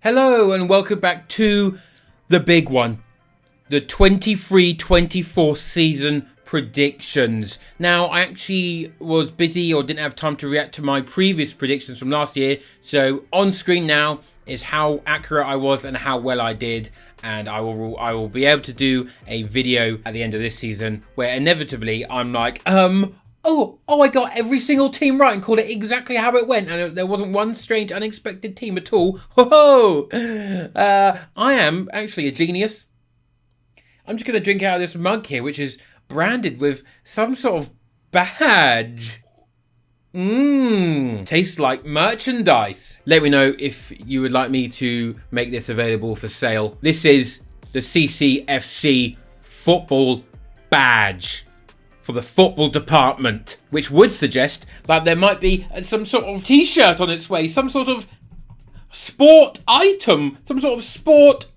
Hello and welcome back to the big one, the 23-24 season predictions. Now, I actually was busy or didn't have time to react to my previous predictions from last year, so on screen now is how accurate I was and how well I did, and I will be able to do a video at the end of this season where inevitably I'm like, Oh, I got every single team right and called it exactly how it went. And there wasn't one strange, unexpected team at all. Ho-ho! I am actually a genius. I'm just going to drink out of this mug here, which is branded with some sort of badge. Tastes like merchandise. Let me know if you would like me to make this available for sale. This is the CCFC football badge for the football department, which would suggest that there might be some sort of t-shirt on its way, some sort of sport item, some sort of sport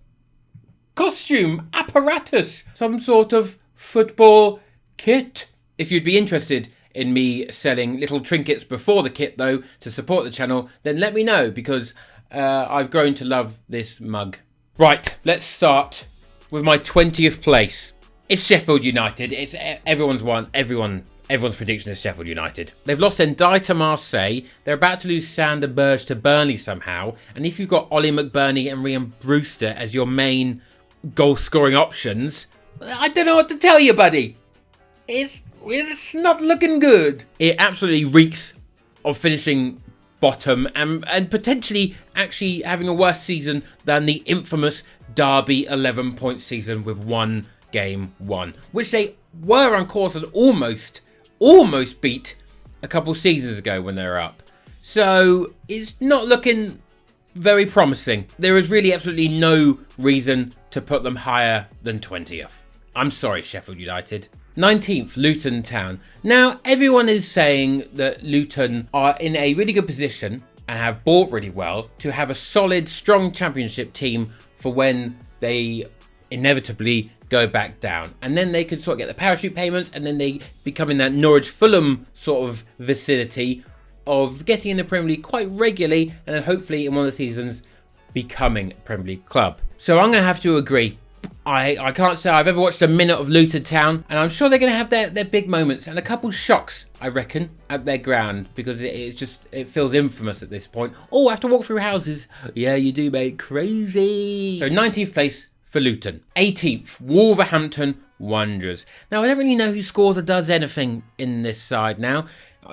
costume apparatus, some sort of football kit. If you'd be interested in me selling little trinkets before the kit though to support the channel, then let me know, because I've grown to love this mug. Right, let's start with my 20th place. It's Sheffield United. It's everyone's prediction is Sheffield United. They've lost Ndiaye to Marseille. They're about to lose Sander Berge to Burnley somehow. And if you've got Ollie McBurney and Ryan Brewster as your main goal-scoring options, I don't know what to tell you, buddy. It's not looking good. It absolutely reeks of finishing bottom and potentially actually having a worse season than the infamous Derby 11-point season with one game won, which they were on course and almost beat a couple seasons ago when they were up. So it's not looking very promising. There is really absolutely no reason to put them higher than 20th. I'm sorry, Sheffield United. 19th, Luton Town. Now, everyone is saying that Luton are in a really good position and have bought really well to have a solid, strong championship team for when they inevitably go back down, and then they could sort of get the parachute payments, and then they become in that Norwich Fulham sort of vicinity of getting in the Premier League quite regularly, and then hopefully in one of the seasons becoming a Premier League club. So I'm going to have to agree. I can't say I've ever watched a minute of Luton Town, and I'm sure they're going to have their big moments and a couple shocks, I reckon, at their ground, because it feels infamous at this point. Oh, I have to walk through houses. Yeah, you do, mate. Crazy. So 19th place for Luton. 18th, Wolverhampton Wanderers. Now, I don't really know who scores or does anything in this side now.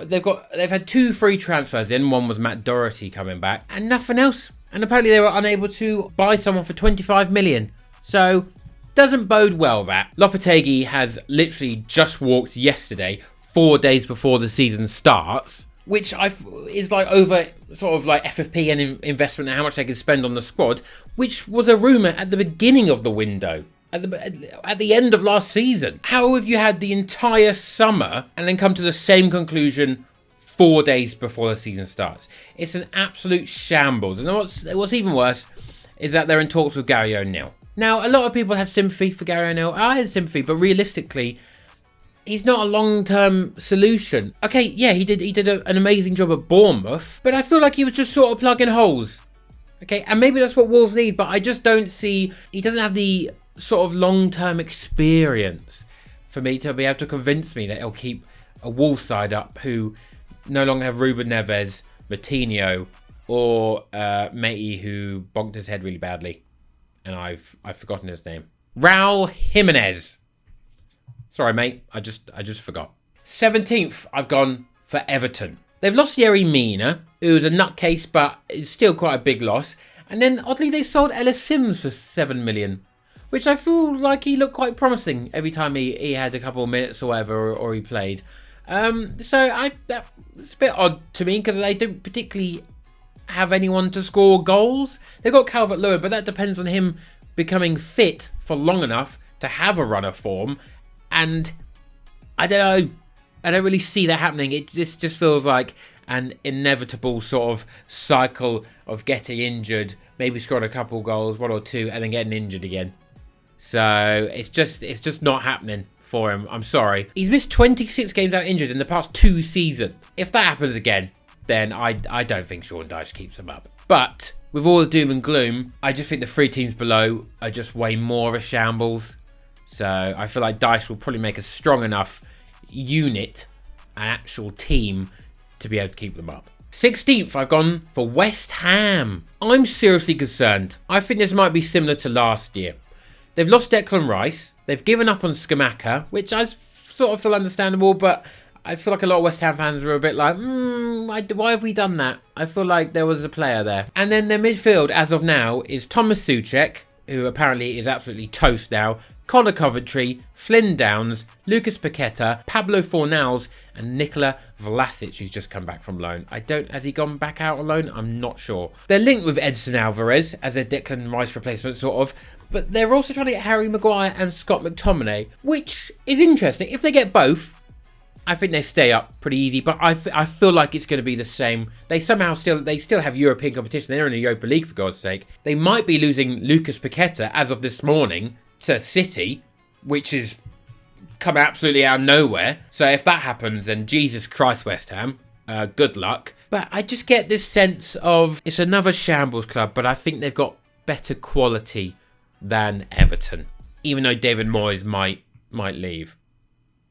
They've had 2 free transfers in. One was Matt Doherty coming back, and nothing else. And apparently they were unable to buy someone for 25 million. So, doesn't bode well, that. Lopetegui has literally just walked yesterday, 4 days before the season starts, which is like over sort of like FFP and investment and how much they can spend on the squad, which was a rumour at the beginning of the window, at the end of last season. How have you had the entire summer and then come to the same conclusion 4 days before the season starts? It's an absolute shambles. And what's even worse is that they're in talks with Gary O'Neill. Now, a lot of people had sympathy for Gary O'Neill. I had sympathy, but realistically, he's not a long-term solution. Okay, yeah, he did an amazing job at Bournemouth, but I feel like he was just sort of plugging holes. Okay, and maybe that's what Wolves need, but I just don't see... He doesn't have the sort of long-term experience for me to be able to convince me that he'll keep a Wolves side up who no longer have Ruben Neves, Matinho, or Matey, who bonked his head really badly. And I've forgotten his name. Raul Jimenez. Sorry, mate. I just forgot. 17th, I've gone for Everton. They've lost Yerry Mina, who's a nutcase, but it's still quite a big loss. And then, oddly, they sold Ellis Sims for 7 million, which I feel like he looked quite promising every time he had a couple of minutes or whatever, or he played. It's a bit odd to me, because they don't particularly have anyone to score goals. They've got Calvert-Lewin, but that depends on him becoming fit for long enough to have a run of form. And I don't know, I don't really see that happening. It just feels like an inevitable sort of cycle of getting injured, maybe scoring a couple goals, 1 or 2, and then getting injured again. So it's just not happening for him. I'm sorry. He's missed 26 games out injured in the past 2 seasons. If that happens again, then I don't think Sean Dyche keeps him up. But with all the doom and gloom, I just think the 3 teams below are just way more of a shambles. So I feel like Dice will probably make a strong enough unit, an actual team, to be able to keep them up. 16th, I've gone for West Ham. I'm seriously concerned. I think this might be similar to last year. They've lost Declan Rice. They've given up on Skamaka, which I sort of feel understandable, but I feel like a lot of West Ham fans were a bit like, why have we done that? I feel like there was a player there. And then their midfield, as of now, is Thomas Souček, who apparently is absolutely toast now, Connor Coventry, Flynn Downs, Lucas Paqueta, Pablo Fornals, and Nikola Vlasic, who's just come back from loan. Has he gone back out on loan? I'm not sure. They're linked with Edson Alvarez as a Declan Rice replacement, sort of, but they're also trying to get Harry Maguire and Scott McTominay, which is interesting. If they get both, I think they stay up pretty easy, but I feel like it's going to be the same. They still have European competition. They're in the Europa League, for God's sake. They might be losing Lucas Paqueta as of this morning to City, which is come absolutely out of nowhere. So if that happens, then Jesus Christ, West Ham, good luck. But I just get this sense of it's another shambles club, but I think they've got better quality than Everton, even though David Moyes might leave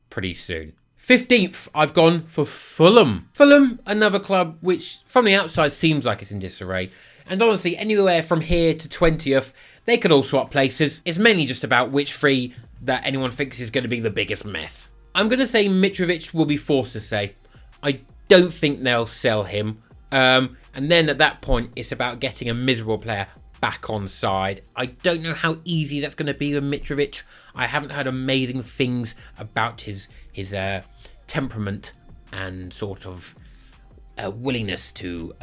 pretty soon. 15th, I've gone for Fulham. Fulham, another club which from the outside seems like it's in disarray. And honestly, anywhere from here to 20th, they could all swap places. It's mainly just about which 3 that anyone thinks is going to be the biggest mess. I'm going to say Mitrovic will be forced to stay. I don't think they'll sell him. And then at that point, it's about getting a miserable player back on side. I don't know how easy that's going to be with Mitrovic. I haven't heard amazing things about his temperament and sort of willingness to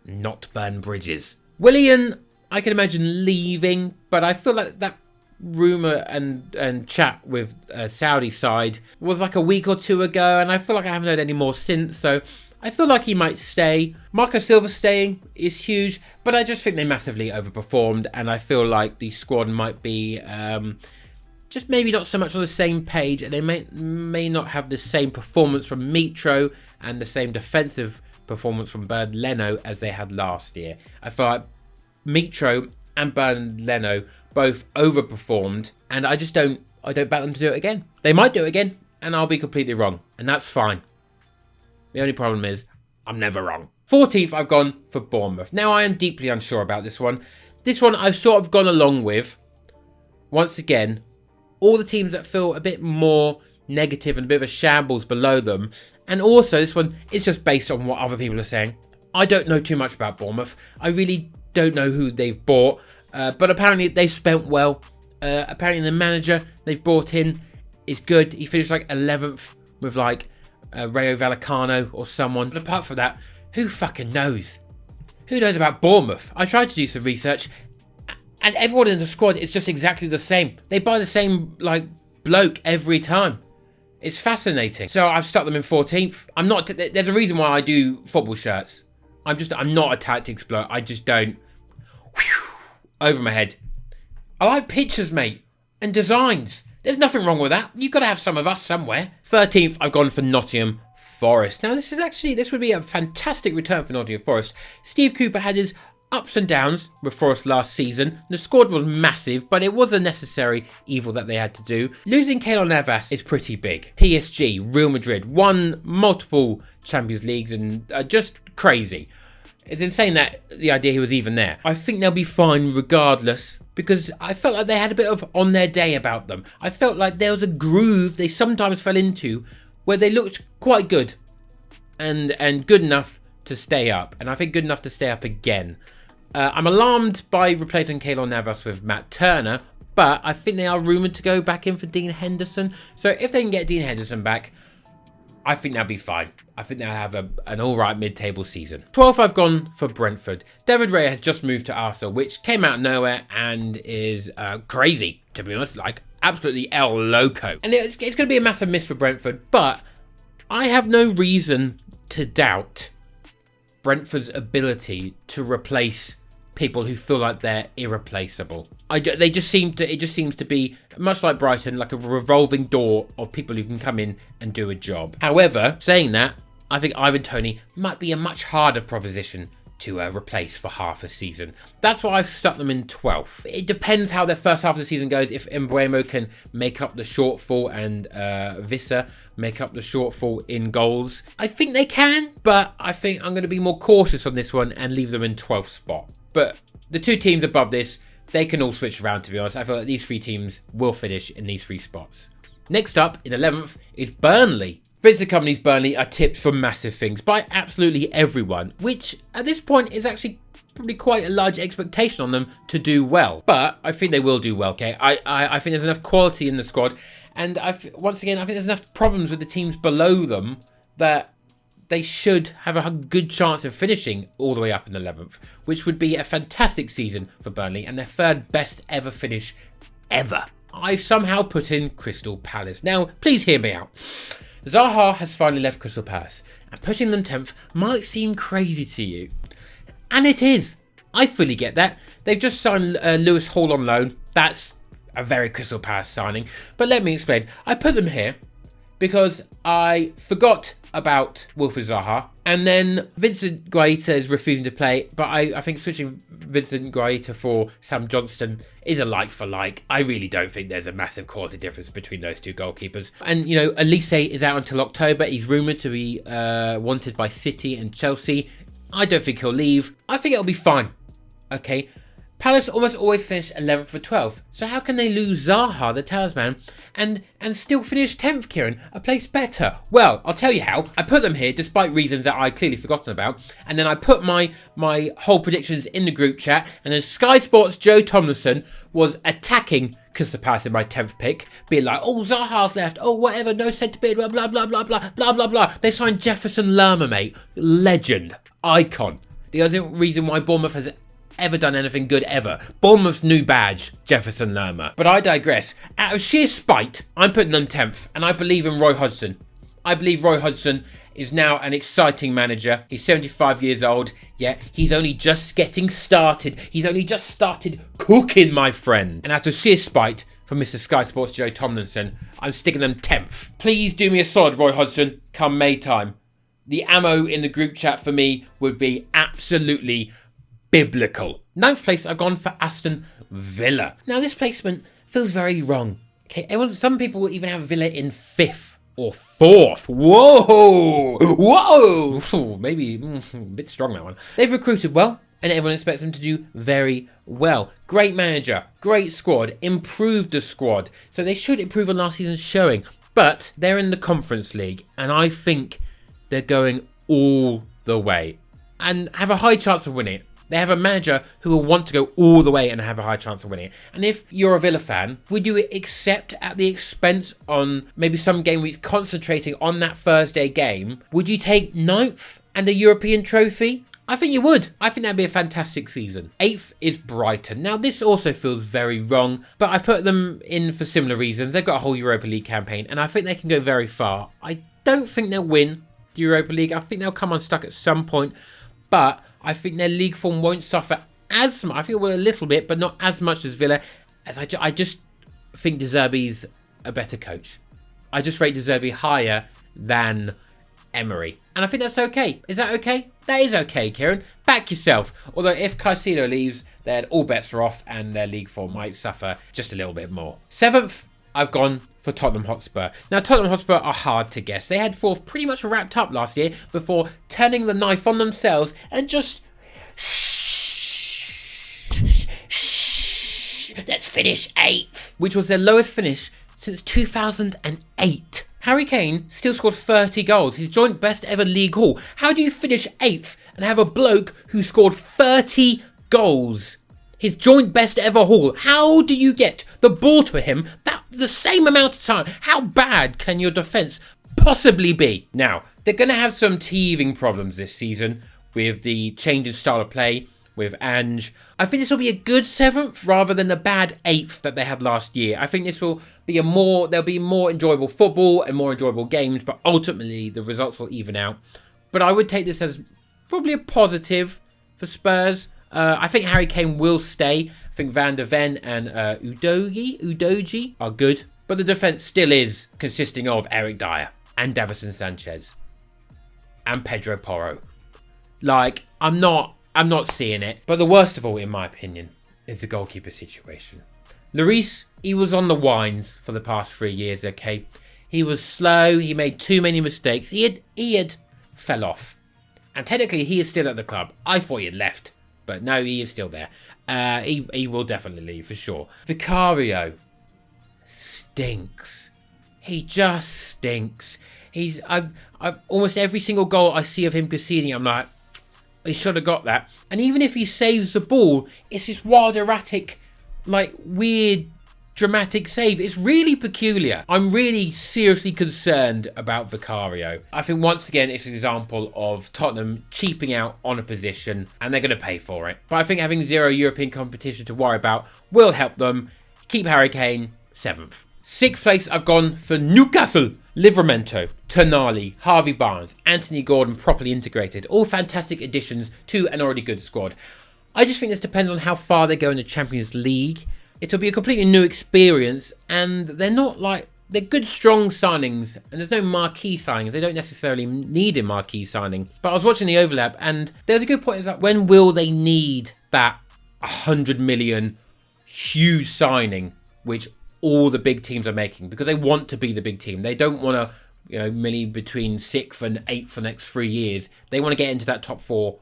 not burn bridges. Willian, I can imagine leaving, but I feel like that rumour and chat with Saudi side was like a week or 2 ago, and I feel like I haven't heard any more since, so I feel like he might stay. Marco Silva staying is huge, but I just think they massively overperformed, and I feel like the squad might be just maybe not so much on the same page, and they may not have the same performance from Mitro and the same defensive performance from Bernd Leno as they had last year. I feel like Mitro and Bernd Leno both overperformed, and I don't bet them to do it again. They might do it again, and I'll be completely wrong, and that's fine. The only problem is, I'm never wrong. 14th, I've gone for Bournemouth. Now, I am deeply unsure about this one. This one I've sort of gone along with. Once again, all the teams that feel a bit more negative and a bit of a shambles below them. And also, this one is just based on what other people are saying. I don't know too much about Bournemouth. I really don't know who they've bought. But apparently, they've spent well. Apparently, the manager they've brought in is good. He finished like 11th with like Rayo Vallecano or someone. But apart from that, who fucking knows? Who knows about Bournemouth? I tried to do some research, and everyone in the squad is just exactly the same. They buy the same like bloke every time. It's fascinating. So I've stuck them in 14th. I'm not. There's a reason why I do football shirts. I'm not a tactics bloke. I just don't. Over my head. I like pictures, mate, and designs. There's nothing wrong with that. You've got to have some of us somewhere. 13th, I've gone for Nottingham Forest. Now, this would be a fantastic return for Nottingham Forest. Steve Cooper had his ups and downs with Forest last season. The squad was massive, but it was a necessary evil that they had to do. Losing Keylor Navas is pretty big. PSG, Real Madrid, won multiple Champions Leagues and just crazy. It's insane that the idea he was even there. I think they'll be fine regardless, because I felt like they had a bit of on their day about them. I felt like there was a groove they sometimes fell into where they looked quite good and good enough to stay up. And I think good enough to stay up again. I'm alarmed by replacing Keylor Navas with Matt Turner, but I think they are rumoured to go back in for Dean Henderson. So if they can get Dean Henderson back, I think they'll be fine. I think they'll have an alright mid-table season. 12th, I've gone for Brentford. David Raya has just moved to Arsenal, which came out of nowhere and is crazy, to be honest. Like, absolutely El Loco. And it's going to be a massive miss for Brentford, but I have no reason to doubt Brentford's ability to replace people who feel like they're irreplaceable. It just seems to be, much like Brighton, like a revolving door of people who can come in and do a job. However, saying that, I think Ivan Toney might be a much harder proposition to replace for half a season. That's why I've stuck them in 12th. It depends how their first half of the season goes. If Mbeumo can make up the shortfall and Visser make up the shortfall in goals, I think they can, but I think I'm going to be more cautious on this one and leave them in 12th spot. But the two teams above this, they can all switch around, to be honest. I feel like these three teams will finish in these three spots. Next up, in 11th, is Burnley. Vincent Kompany's Burnley are tipped for massive things by absolutely everyone, which at this point is actually probably quite a large expectation on them to do well. But I think they will do well, okay? I think there's enough quality in the squad, and once again, I think there's enough problems with the teams below them that they should have a good chance of finishing all the way up in 11th, which would be a fantastic season for Burnley and their third best ever finish ever. I've somehow put in Crystal Palace. Now, please hear me out. Zaha has finally left Crystal Palace, and putting them 10th might seem crazy to you. And it is. I fully get that. They've just signed Lewis Hall on loan. That's a very Crystal Palace signing. But let me explain. I put them here because I forgot about Wilfried Zaha, and then Vincent Guaita is refusing to play, but I think switching Vincent Guaita for Sam Johnston is a like for like. I really don't think there's a massive quality difference between those two goalkeepers. And, you know, Elise is out until October. He's rumoured to be wanted by City and Chelsea. I don't think he'll leave. I think it'll be fine. Okay. Palace almost always finish 11th or 12th, so how can they lose Zaha, the talisman, and still finish 10th, Kieran, a place better? Well, I'll tell you how. I put them here despite reasons that I'd clearly forgotten about, and then I put my whole predictions in the group chat, and then Sky Sports' Joe Tomlinson was attacking Crystal Palace in my 10th pick, being like, oh, Zaha's left, oh, whatever, no centre mid, blah, blah, blah, blah, blah, blah, blah, blah. They signed Jefferson Lerma, mate. Legend. Icon. The other reason why Bournemouth has ever done anything good ever. Bournemouth's new badge, Jefferson Lerma. But I digress. Out of sheer spite, I'm putting them 10th, and I believe in Roy Hodgson. I believe Roy Hodgson is now an exciting manager. He's 75 years old, yet he's only just getting started. He's only just started cooking, my friend. And out of sheer spite from Mr. Sky Sports Joe Tomlinson, I'm sticking them 10th. Please do me a solid, Roy Hodgson, come May time. The ammo in the group chat for me would be absolutely biblical. 9th place, I've gone for Aston Villa. Now, this placement feels very wrong. Okay, some people will even have Villa in 5th or 4th. Whoa! Whoa! Ooh, maybe a bit strong, that one. They've recruited well, and everyone expects them to do very well. Great manager, great squad, improved the squad. So they should improve on last season's showing. But they're in the Conference League, and I think they're going all the way and have a high chance of winning it. They have a manager who will want to go all the way and have a high chance of winning it. And if you're a Villa fan, would you accept at the expense on maybe some game weeks concentrating on that Thursday game? Would you take 9th and a European trophy? I think you would. I think that'd be a fantastic season. 8th is Brighton. Now, this also feels very wrong, but I put them in for similar reasons. They've got a whole Europa League campaign, and I think they can go very far. I don't think they'll win the Europa League. I think they'll come unstuck at some point, but I think their league form won't suffer as much. I think it will a little bit, but not as much as Villa. As I just think De Zerbi's a better coach. I just rate De Zerbi higher than Emery. And I think that's okay. Is that okay? That is okay, Kieran. Back yourself. Although if Caicedo leaves, then all bets are off and their league form might suffer just a little bit more. 7th, I've gone for Tottenham Hotspur. Now, Tottenham Hotspur are hard to guess. They had 4th pretty much wrapped up last year before turning the knife on themselves and just let's finish 8th, which was their lowest finish since 2008. Harry Kane still scored 30 goals, his joint best ever league haul. How do you finish 8th and have a bloke who scored 30 goals? His joint best ever haul. How do you get the ball to him the same amount of time? How bad can your defence possibly be? Now, they're going to have some teething problems this season with the change in style of play with Ange. I think this will be a good 7th rather than the bad 8th that they had last year. I think this will be there'll be more enjoyable football and more enjoyable games, but ultimately the results will even out. But I would take this as probably a positive for Spurs. I think Harry Kane will stay. I think Van der Ven and Udogie are good. But the defence still is consisting of Eric Dyer and Davison Sanchez and Pedro Porro. Like, I'm not I'm not seeing it. But the worst of all, in my opinion, is the goalkeeper situation. Lloris, he was on the wines for the past 3 years, okay? He was slow. He made too many mistakes. He had fell off. And technically, he is still at the club. I thought he had left. But no, he is still there. He will definitely leave, for sure. Vicario stinks. He just stinks. I've almost every single goal I see of him conceding, I'm like, he should have got that. And even if he saves the ball, it's this wild, erratic, like weird, dramatic save. It's really peculiar. I'm really seriously concerned about Vicario. I think once again, it's an example of Tottenham cheaping out on a position, and they're going to pay for it. But I think having 0 European competition to worry about will help them keep Harry Kane 7th. 6th place, I've gone for Newcastle. Livramento, Tonali, Harvey Barnes, Anthony Gordon properly integrated. All fantastic additions to an already good squad. I just think this depends on how far they go in the Champions League. It'll be a completely new experience, and they're good, strong signings, and there's no marquee signings. They don't necessarily need a marquee signing. But I was watching the overlap, and there's a good point, is that when will they need that 100 million huge signing, which all the big teams are making, because they want to be the big team. They don't want to, millie between 6th and 8th for the next 3 years. They want to get into that top 4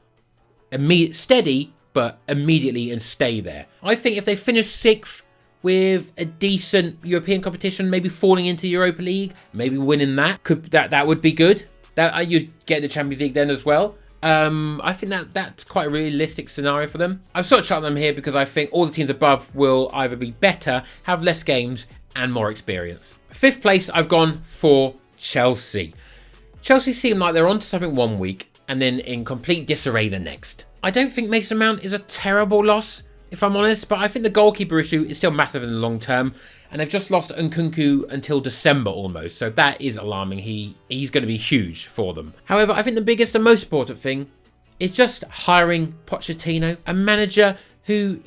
steady, but immediately and stay there. I think if they finish 6th with a decent European competition, maybe falling into Europa League, maybe winning that would be good. That you'd get the Champions League then as well. I think that's quite a realistic scenario for them. I've sort of shot them here because I think all the teams above will either be better, have less games, and more experience. 5th place, I've gone for Chelsea. Chelsea seem like they're onto something 1 week and then in complete disarray the next. I don't think Mason Mount is a terrible loss, if I'm honest, but I think the goalkeeper issue is still massive in the long term, and they've just lost Nkunku until December almost, so that is alarming. He's going to be huge for them. However, I think the biggest and most important thing is just hiring Pochettino, a manager who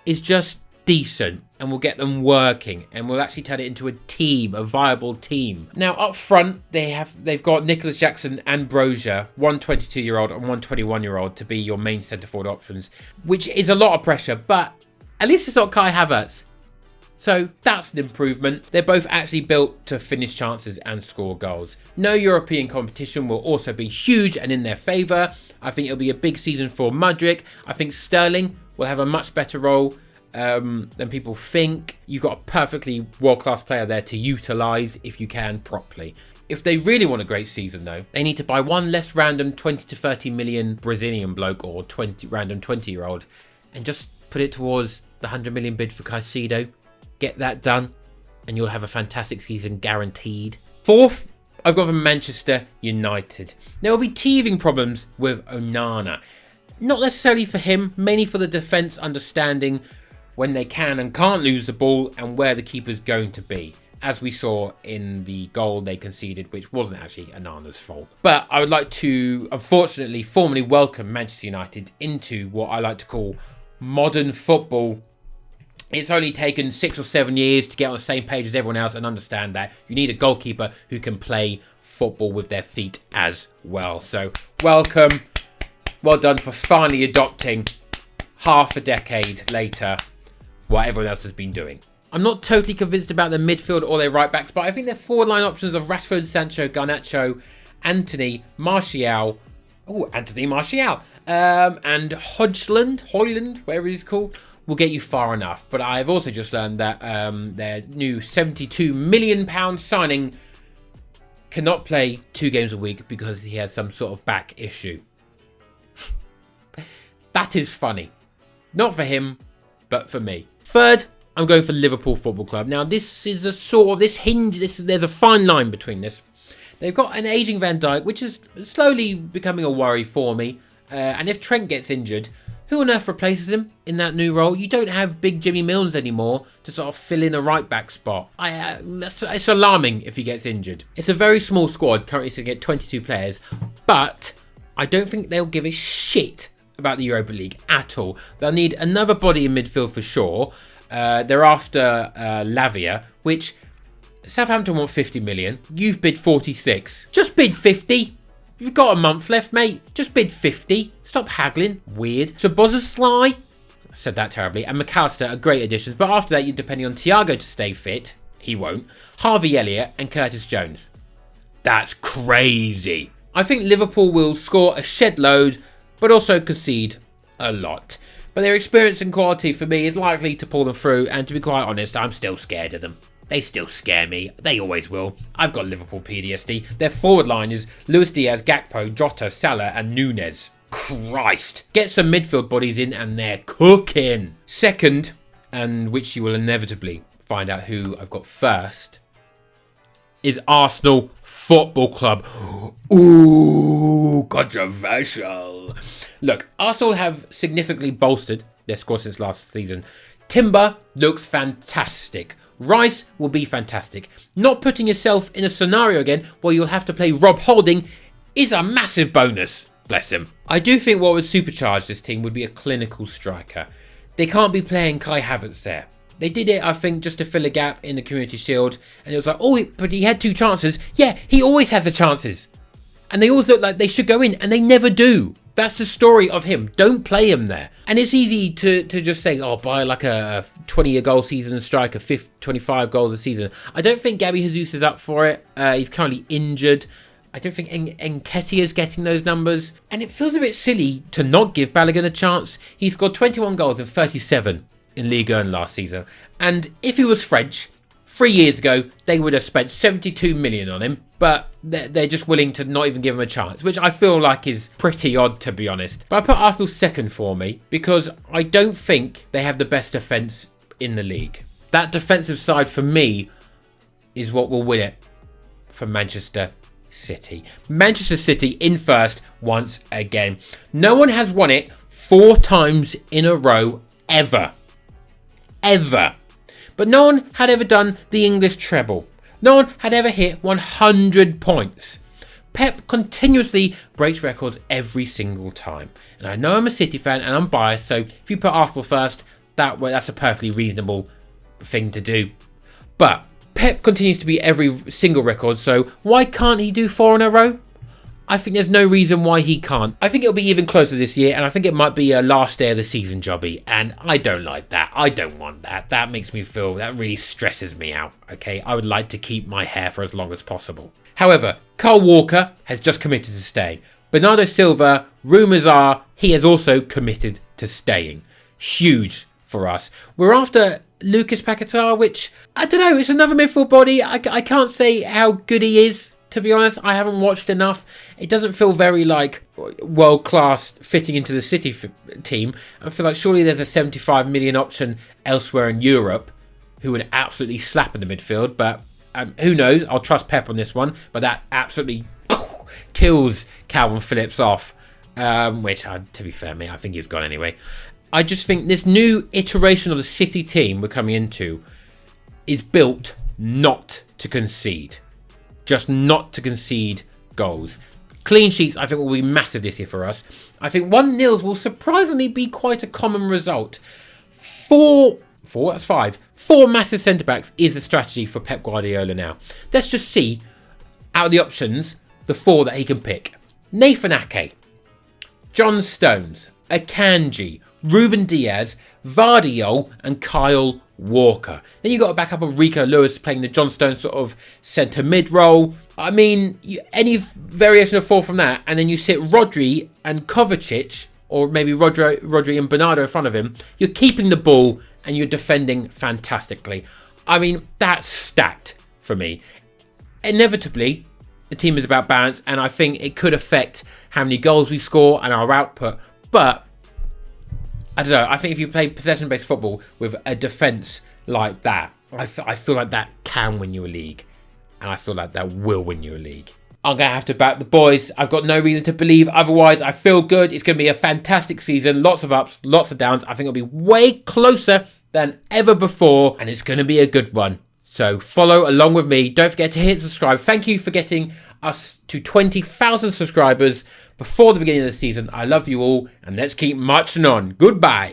is just decent and will get them working and will actually turn it into a team, a viable team. Now up front, they've got Nicholas Jackson and Brozier, one 22-year-old and one 21-year-old, to be your main centre forward options, which is a lot of pressure, but at least it's not Kai Havertz. So that's an improvement. They're both actually built to finish chances and score goals. No European competition will also be huge and in their favour. I think it'll be a big season for Mudryk. I think Sterling will have a much better role than people think. You've got a perfectly world-class player there to utilise if you can properly. If they really want a great season though, they need to buy one less random 20 to 30 million Brazilian bloke or random 20-year-old and just put it towards the 100 million bid for Caicedo. Get that done and you'll have a fantastic season guaranteed. 4th, I've got for Manchester United. There will be teething problems with Onana. Not necessarily for him, mainly for the defence understanding when they can and can't lose the ball and where the keeper's going to be, as we saw in the goal they conceded, which wasn't actually Onana's fault. But I would like to, unfortunately, formally welcome Manchester United into what I like to call modern football. It's only taken 6 or 7 years to get on the same page as everyone else and understand that you need a goalkeeper who can play football with their feet as well. So welcome. Well done for finally adopting, half a decade later, what everyone else has been doing. I'm not totally convinced about the midfield or their right backs, but I think their forward line options of Rashford, Sancho, Garnacho, Anthony Martial, and Højlund, whatever it is called, will get you far enough. But I've also just learned that their new £72 million signing cannot play 2 games a week because he has some sort of back issue. That is funny. Not for him, but for me. 3rd, I'm going for Liverpool Football Club. Now, this is a sort of, there's a fine line between this. They've got an ageing Van Dijk, which is slowly becoming a worry for me. And if Trent gets injured, who on earth replaces him in that new role? You don't have big Jimmy Milnes anymore to sort of fill in a right back spot. It's alarming if he gets injured. It's a very small squad, currently sitting at 22 players, but I don't think they'll give a shit about the Europa League at all. They'll need another body in midfield for sure. They're after Lavia, which Southampton want 50 million. You've bid 46. Just bid 50. You've got a month left, mate. Just bid 50. Stop haggling. Weird. So Sly, said that terribly, and McAllister are great additions, but after that you're depending on Thiago to stay fit. He won't. Harvey Elliott and Curtis Jones. That's crazy. I think Liverpool will score a shed load, but also concede a lot. But their experience and quality for me is likely to pull them through, and to be quite honest, I'm still scared of them. They still scare me. They always will. I've got Liverpool PTSD. Their forward line is Luis Diaz, Gakpo, Jota, Salah and Nunez. Christ. Get some midfield bodies in and they're cooking. Second, and which you will inevitably find out who I've got first, is Arsenal Football Club. Ooh, controversial. Look, Arsenal have significantly bolstered their squad since last season. Timber looks fantastic. Rice will be fantastic. Not putting yourself in a scenario again where you'll have to play Rob Holding is a massive bonus. Bless him. I do think what would supercharge this team would be a clinical striker. They can't be playing Kai Havertz there. They did it, I think, just to fill a gap in the Community Shield. And it was like, oh, but he had 2 chances. Yeah, he always has the chances. And they always look like they should go in, and they never do. That's the story of him. Don't play him there. And it's easy to just say, oh, buy like a 20-goal season striker, 25 goals a season. I don't think Gabby Jesus is up for it. He's currently injured. I don't think Nketiah is getting those numbers. And it feels a bit silly to not give Balogun a chance. He scored 21 goals in 37 in Ligue 1 last season. And if he was French, 3 years ago, they would have spent 72 million on him. But they're just willing to not even give him a chance, which I feel like is pretty odd, to be honest. But I put Arsenal second for me because I don't think they have the best defence in the league. That defensive side for me is what will win it for Manchester City. Manchester City in first once again. No one has won it 4 times in a row ever. Ever. But no one had ever done the English treble. No one had ever hit 100 points. Pep continuously breaks records every single time. And I know I'm a City fan and I'm biased, so if you put Arsenal first, that's a perfectly reasonable thing to do. But Pep continues to beat every single record, so why can't he do 4 in a row? I think there's no reason why he can't. I think it'll be even closer this year, and I think it might be a last day of the season jobby, and I don't like that. I don't want that. That makes me feel, that really stresses me out, okay? I would like to keep my hair for as long as possible. However, Kyle Walker has just committed to stay. Bernardo Silva, rumours are he has also committed to staying. Huge for us. We're after Lucas Paquetá, which, I don't know, it's another midfield body. I can't say how good he is. To be honest, I haven't watched enough. It doesn't feel very like world-class fitting into the City team. I feel like surely there's a 75 million option elsewhere in Europe who would absolutely slap in the midfield. But who knows? I'll trust Pep on this one. But that absolutely kills Calvin Phillips off. Which, to be fair, mate, I think he's gone anyway. I just think this new iteration of the City team we're coming into is built not to concede. Just not to concede goals. Clean sheets, I think, will be massive this year for us. I think 1-0 will surprisingly be quite a common result. 4 massive centre-backs is the strategy for Pep Guardiola now. Let's just see, out of the options, the 4 that he can pick. Nathan Ake, John Stones, Akanji, Ruben Diaz, Vardiol and Kyle Walker. Then you've got a backup of Rico Lewis playing the John Stones sort of centre mid role. I mean, any variation of 4 from that, and then you sit Rodri and Kovacic, or maybe Rodri and Bernardo in front of him. You're keeping the ball and you're defending fantastically. I mean, that's stacked for me. Inevitably, the team is about balance, and I think it could affect how many goals we score and our output. But I don't know. I think if you play possession-based football with a defence like that, I feel like that can win you a league. And I feel like that will win you a league. I'm going to have to back the boys. I've got no reason to believe otherwise. I feel good. It's going to be a fantastic season. Lots of ups, lots of downs. I think it'll be way closer than ever before. And it's going to be a good one. So follow along with me. Don't forget to hit subscribe. Thank you for getting us to 20,000 subscribers before the beginning of the season. I love you all, and let's keep marching on. Goodbye.